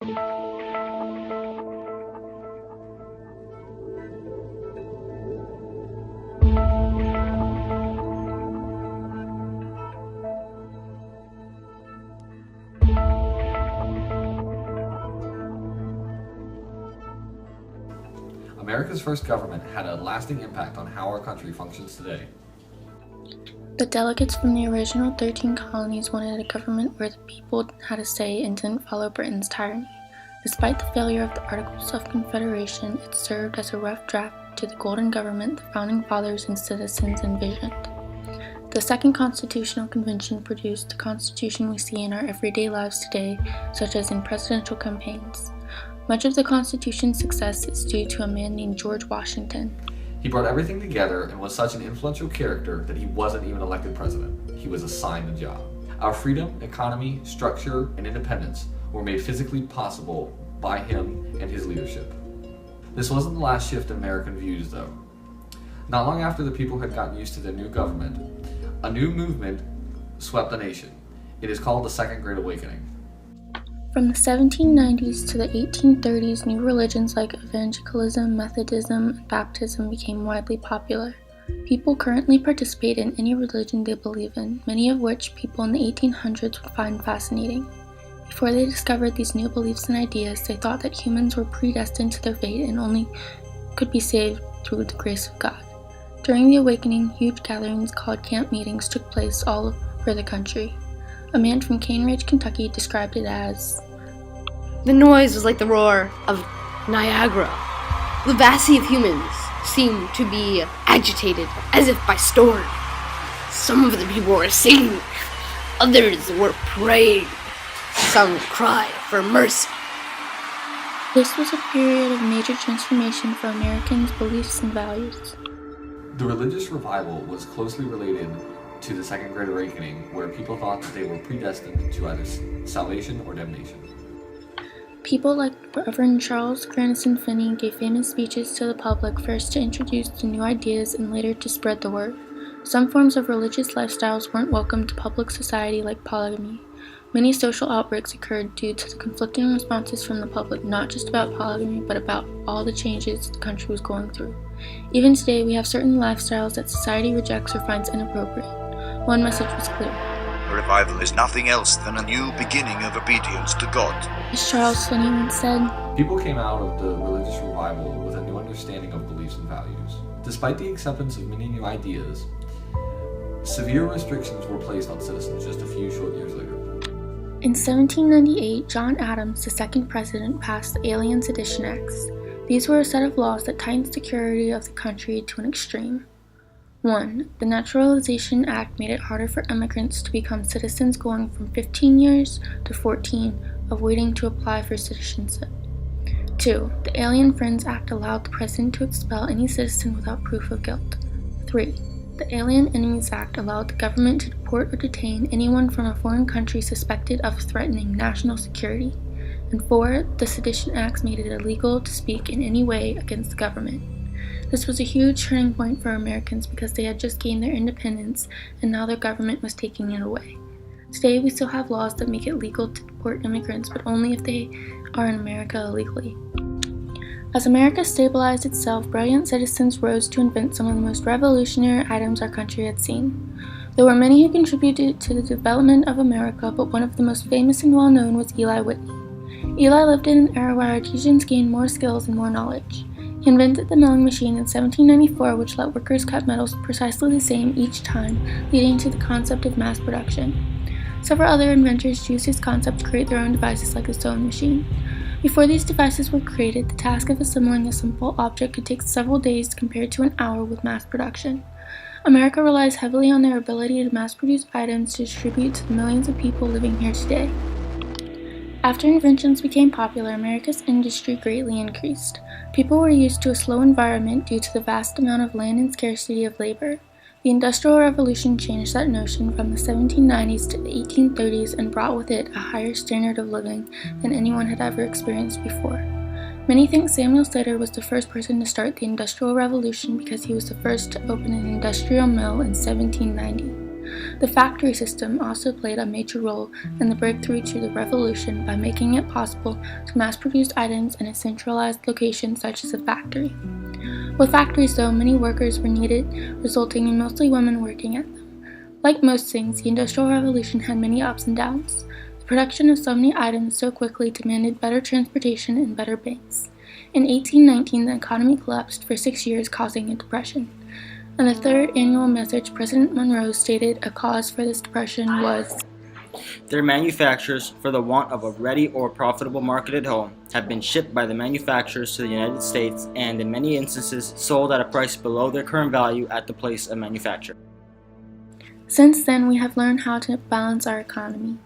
America's first government had a lasting impact on how our country functions today. The delegates from the original 13 colonies wanted a government where the people had a say and didn't follow Britain's tyranny. Despite the failure of the Articles of Confederation, it served as a rough draft to the golden government the Founding Fathers and citizens envisioned. The Second Constitutional Convention produced the Constitution we see in our everyday lives today, such as in presidential campaigns. Much of the Constitution's success is due to a man named George Washington. He brought everything together and was such an influential character that he wasn't even elected president. He was assigned a job. Our freedom, economy, structure, and independence were made physically possible by him and his leadership. This wasn't the last shift in American views, though. Not long after the people had gotten used to their new government, a new movement swept the nation. It is called the Second Great Awakening. From the 1790s to the 1830s, new religions like evangelicalism, Methodism, and baptism became widely popular. People currently participate in any religion they believe in, many of which people in the 1800s would find fascinating. Before they discovered these new beliefs and ideas, they thought that humans were predestined to their fate and only could be saved through the grace of God. During the awakening, huge gatherings called camp meetings took place all over the country. A man from Cane Ridge, Kentucky described it as, "The noise was like the roar of Niagara. The vastity of humans seemed to be agitated as if by storm. Some of the people were singing, others were praying. Some cried for mercy." This was a period of major transformation for Americans' beliefs and values. The religious revival was closely related to the Second Great Awakening, where people thought that they were predestined to either salvation or damnation. People like Reverend Charles Grandison Finney gave famous speeches to the public, first to introduce the new ideas and later to spread the word. Some forms of religious lifestyles weren't welcome to public society, like polygamy. Many social outbreaks occurred due to the conflicting responses from the public, not just about polygamy, but about all the changes the country was going through. Even today, we have certain lifestyles that society rejects or finds inappropriate. One message was clear. A revival is nothing else than a new beginning of obedience to God. As Charles Finney once said, People came out of the religious revival with a new understanding of beliefs and values. Despite the acceptance of many new ideas, severe restrictions were placed on citizens just a few short years later. In 1798, John Adams, the second president, passed the Alien Sedition Acts. These were a set of laws that tightened security of the country to an extreme. 1. The Naturalization Act made it harder for immigrants to become citizens, going from 15 years to 14 of waiting to apply for citizenship. 2. The Alien Friends Act allowed the president to expel any citizen without proof of guilt. 3. The Alien Enemies Act allowed the government to deport or detain anyone from a foreign country suspected of threatening national security. And 4. The Sedition Acts made it illegal to speak in any way against the government. This was a huge turning point for Americans because they had just gained their independence and now their government was taking it away. Today we still have laws that make it legal to deport immigrants, but only if they are in America illegally. As America stabilized itself, brilliant citizens rose to invent some of the most revolutionary items our country had seen. There were many who contributed to the development of America, but one of the most famous and well-known was Eli Whitney. Eli lived in an era where artisans gained more skills and more knowledge. He invented the milling machine in 1794, which let workers cut metals precisely the same each time, leading to the concept of mass production. Several other inventors used his concept to create their own devices like the sewing machine. Before these devices were created, the task of assembling a simple object could take several days compared to an hour with mass production. America relies heavily on their ability to mass-produce items to distribute to the millions of people living here today. After inventions became popular, America's industry greatly increased. People were used to a slow environment due to the vast amount of land and scarcity of labor. The Industrial Revolution changed that notion from the 1790s to the 1830s and brought with it a higher standard of living than anyone had ever experienced before. Many think Samuel Slater was the first person to start the Industrial Revolution because he was the first to open an industrial mill in 1790. The factory system also played a major role in the breakthrough to the Revolution by making it possible to mass-produce items in a centralized location such as a factory. With factories, though, many workers were needed, resulting in mostly women working at them. Like most things, the Industrial Revolution had many ups and downs. The production of so many items so quickly demanded better transportation and better banks. In 1819, the economy collapsed for 6 years, causing a depression. In the third annual message, President Monroe stated a cause for this depression was their manufactures, for the want of a ready or profitable market at home, have been shipped by the manufacturers to the United States and, in many instances, sold at a price below their current value at the place of manufacture. Since then, we have learned how to balance our economy.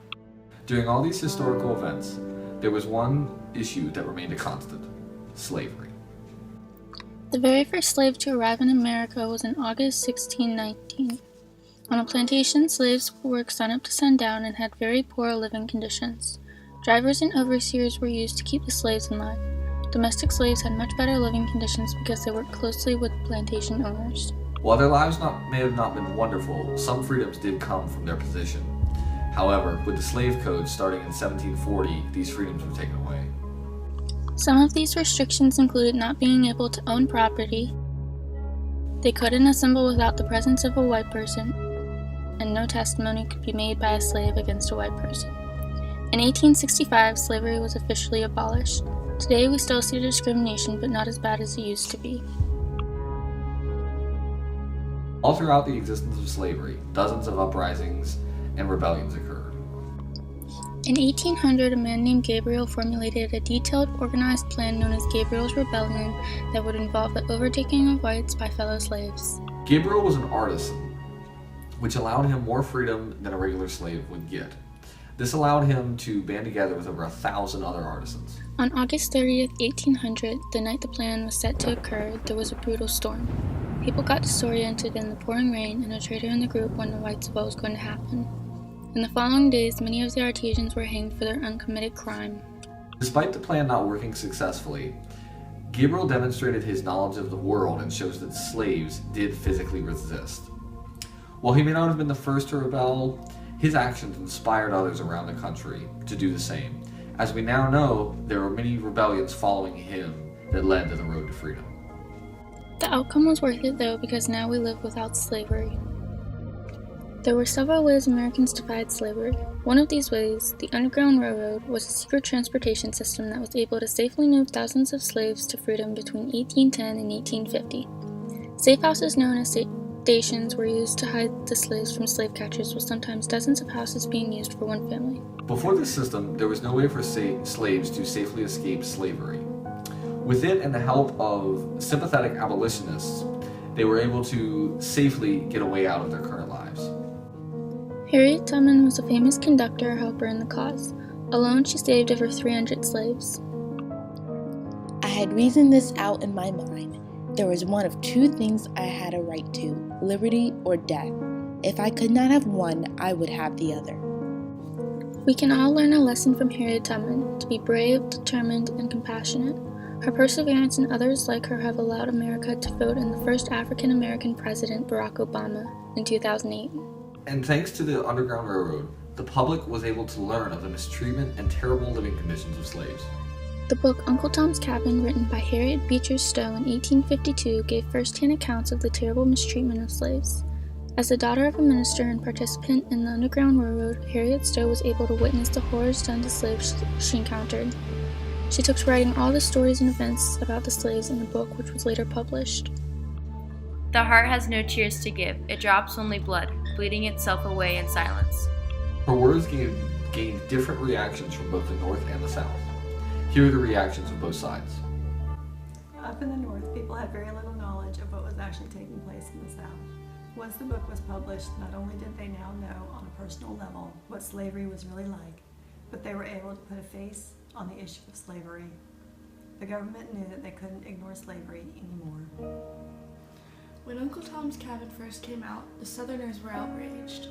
During all these historical events, there was one issue that remained a constant: slavery. The very first slave to arrive in America was in August 1619. On a plantation, slaves worked sun up to sundown and had very poor living conditions. Drivers and overseers were used to keep the slaves in line. Domestic slaves had much better living conditions because they worked closely with plantation owners. While their lives may have not been wonderful, some freedoms did come from their position. However, with the slave code starting in 1740, these freedoms were taken away. Some of these restrictions included not being able to own property, they couldn't assemble without the presence of a white person, and no testimony could be made by a slave against a white person. In 1865, slavery was officially abolished. Today we still see discrimination, but not as bad as it used to be. All throughout the existence of slavery, dozens of uprisings and rebellions occurred. In 1800, a man named Gabriel formulated a detailed, organized plan known as Gabriel's Rebellion that would involve the overtaking of whites by fellow slaves. Gabriel was an artisan, which allowed him more freedom than a regular slave would get. This allowed him to band together with over 1,000 other artisans. On August 30th, 1800, the night the plan was set to occur, there was a brutal storm. People got disoriented in the pouring rain, and a traitor in the group warned the whites of what was going to happen. In the following days, many of the artisans were hanged for their uncommitted crime. Despite the plan not working successfully, Gabriel demonstrated his knowledge of the world and shows that slaves did physically resist. While he may not have been the first to rebel, his actions inspired others around the country to do the same. As we now know, there were many rebellions following him that led to the road to freedom. The outcome was worth it, though, because now we live without slavery. There were several ways Americans defied slavery. One of these ways, the Underground Railroad, was a secret transportation system that was able to safely move thousands of slaves to freedom between 1810 and 1850. Safe houses known as stations were used to hide the slaves from slave catchers, with sometimes dozens of houses being used for one family. Before this system, there was no way for slaves to safely escape slavery. With it and the help of sympathetic abolitionists, they were able to safely get a way out of their current lives. Harriet Tubman was a famous conductor helper in the cause. Alone, she saved over 300 slaves. I had reasoned this out in my mind. There was one of two things I had a right to, liberty or death. If I could not have one, I would have the other. We can all learn a lesson from Harriet Tubman, to be brave, determined, and compassionate. Her perseverance and others like her have allowed America to vote in the first African American president, Barack Obama, in 2008. And thanks to the Underground Railroad, the public was able to learn of the mistreatment and terrible living conditions of slaves. The book Uncle Tom's Cabin, written by Harriet Beecher Stowe in 1852, gave first-hand accounts of the terrible mistreatment of slaves. As the daughter of a minister and participant in the Underground Railroad, Harriet Stowe was able to witness the horrors done to slaves she encountered. She took to writing all the stories and events about the slaves in a book which was later published. The heart has no tears to give, it drops only blood, bleeding itself away in silence. Her words gained different reactions from both the North and the South. Here are the reactions of both sides. Up in the North, people had very little knowledge of what was actually taking place in the South. Once the book was published, not only did they now know on a personal level what slavery was really like, but they were able to put a face on the issue of slavery. The government knew that they couldn't ignore slavery anymore. When Uncle Tom's Cabin first came out, the Southerners were outraged.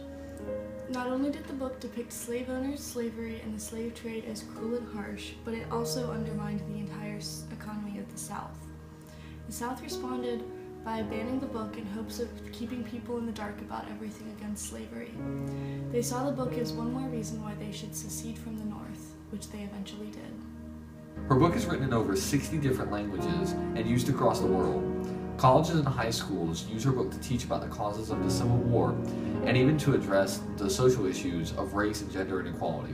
Not only did the book depict slave owners, slavery, and the slave trade as cruel and harsh, but it also undermined the entire economy of the South. The South responded by banning the book in hopes of keeping people in the dark about everything against slavery. They saw the book as one more reason why they should secede from the North, which they eventually did. Her book is written in over 60 different languages and used across the world. Colleges and high schools use her book to teach about the causes of the Civil War and even to address the social issues of race and gender inequality.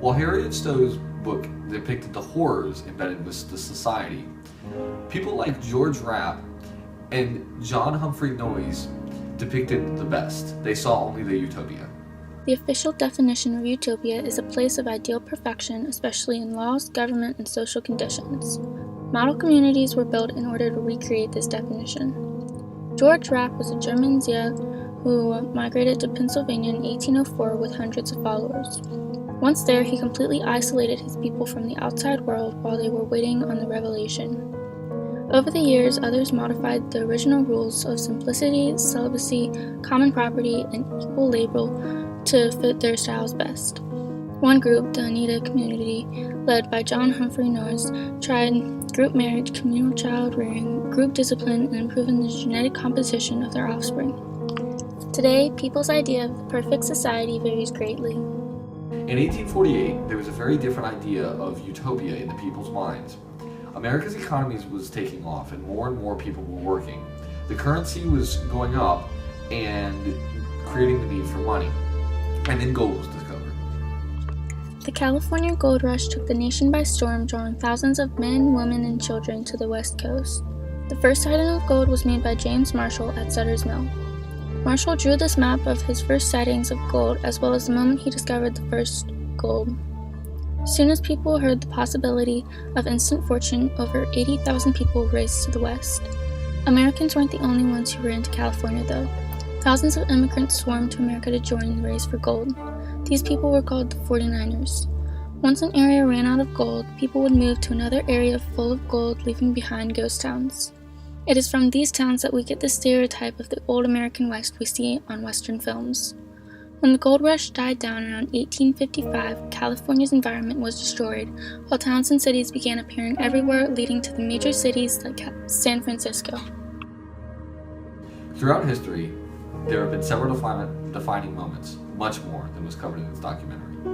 While Harriet Stowe's book depicted the horrors embedded with the society, people like George Rapp and John Humphrey Noyes depicted the best. They saw only the utopia. The official definition of utopia is a place of ideal perfection, especially in laws, government, and social conditions. Model communities were built in order to recreate this definition. George Rapp was a German Zia who migrated to Pennsylvania in 1804 with hundreds of followers. Once there, he completely isolated his people from the outside world while they were waiting on the revelation. Over the years, others modified the original rules of simplicity, celibacy, common property, and equal labor to fit their styles best. One group, the Oneida community, led by John Humphrey Noyes, tried group marriage, communal child rearing, group discipline, and improving the genetic composition of their offspring. Today, people's idea of the perfect society varies greatly. In 1848, there was a very different idea of utopia in the people's minds. America's economy was taking off and more people were working. The currency was going up and creating the need for money. And then gold was discovered. The California gold rush took the nation by storm, drawing thousands of men, women, and children to the West Coast. The first sighting of gold was made by James Marshall at Sutter's Mill. Marshall drew this map of his first sightings of gold, as well as the moment he discovered the first gold. As soon as people heard the possibility of instant fortune, over 80,000 people raced to the West. Americans weren't the only ones who ran to California, though. Thousands of immigrants swarmed to America to join the race for gold. These people were called the 49ers. Once an area ran out of gold, people would move to another area full of gold, leaving behind ghost towns. It is from these towns that we get the stereotype of the old American West we see on Western films. When the gold rush died down around 1855, California's environment was destroyed, while towns and cities began appearing everywhere, leading to the major cities like San Francisco. Throughout history, there have been several defining moments, much more than was covered in this documentary.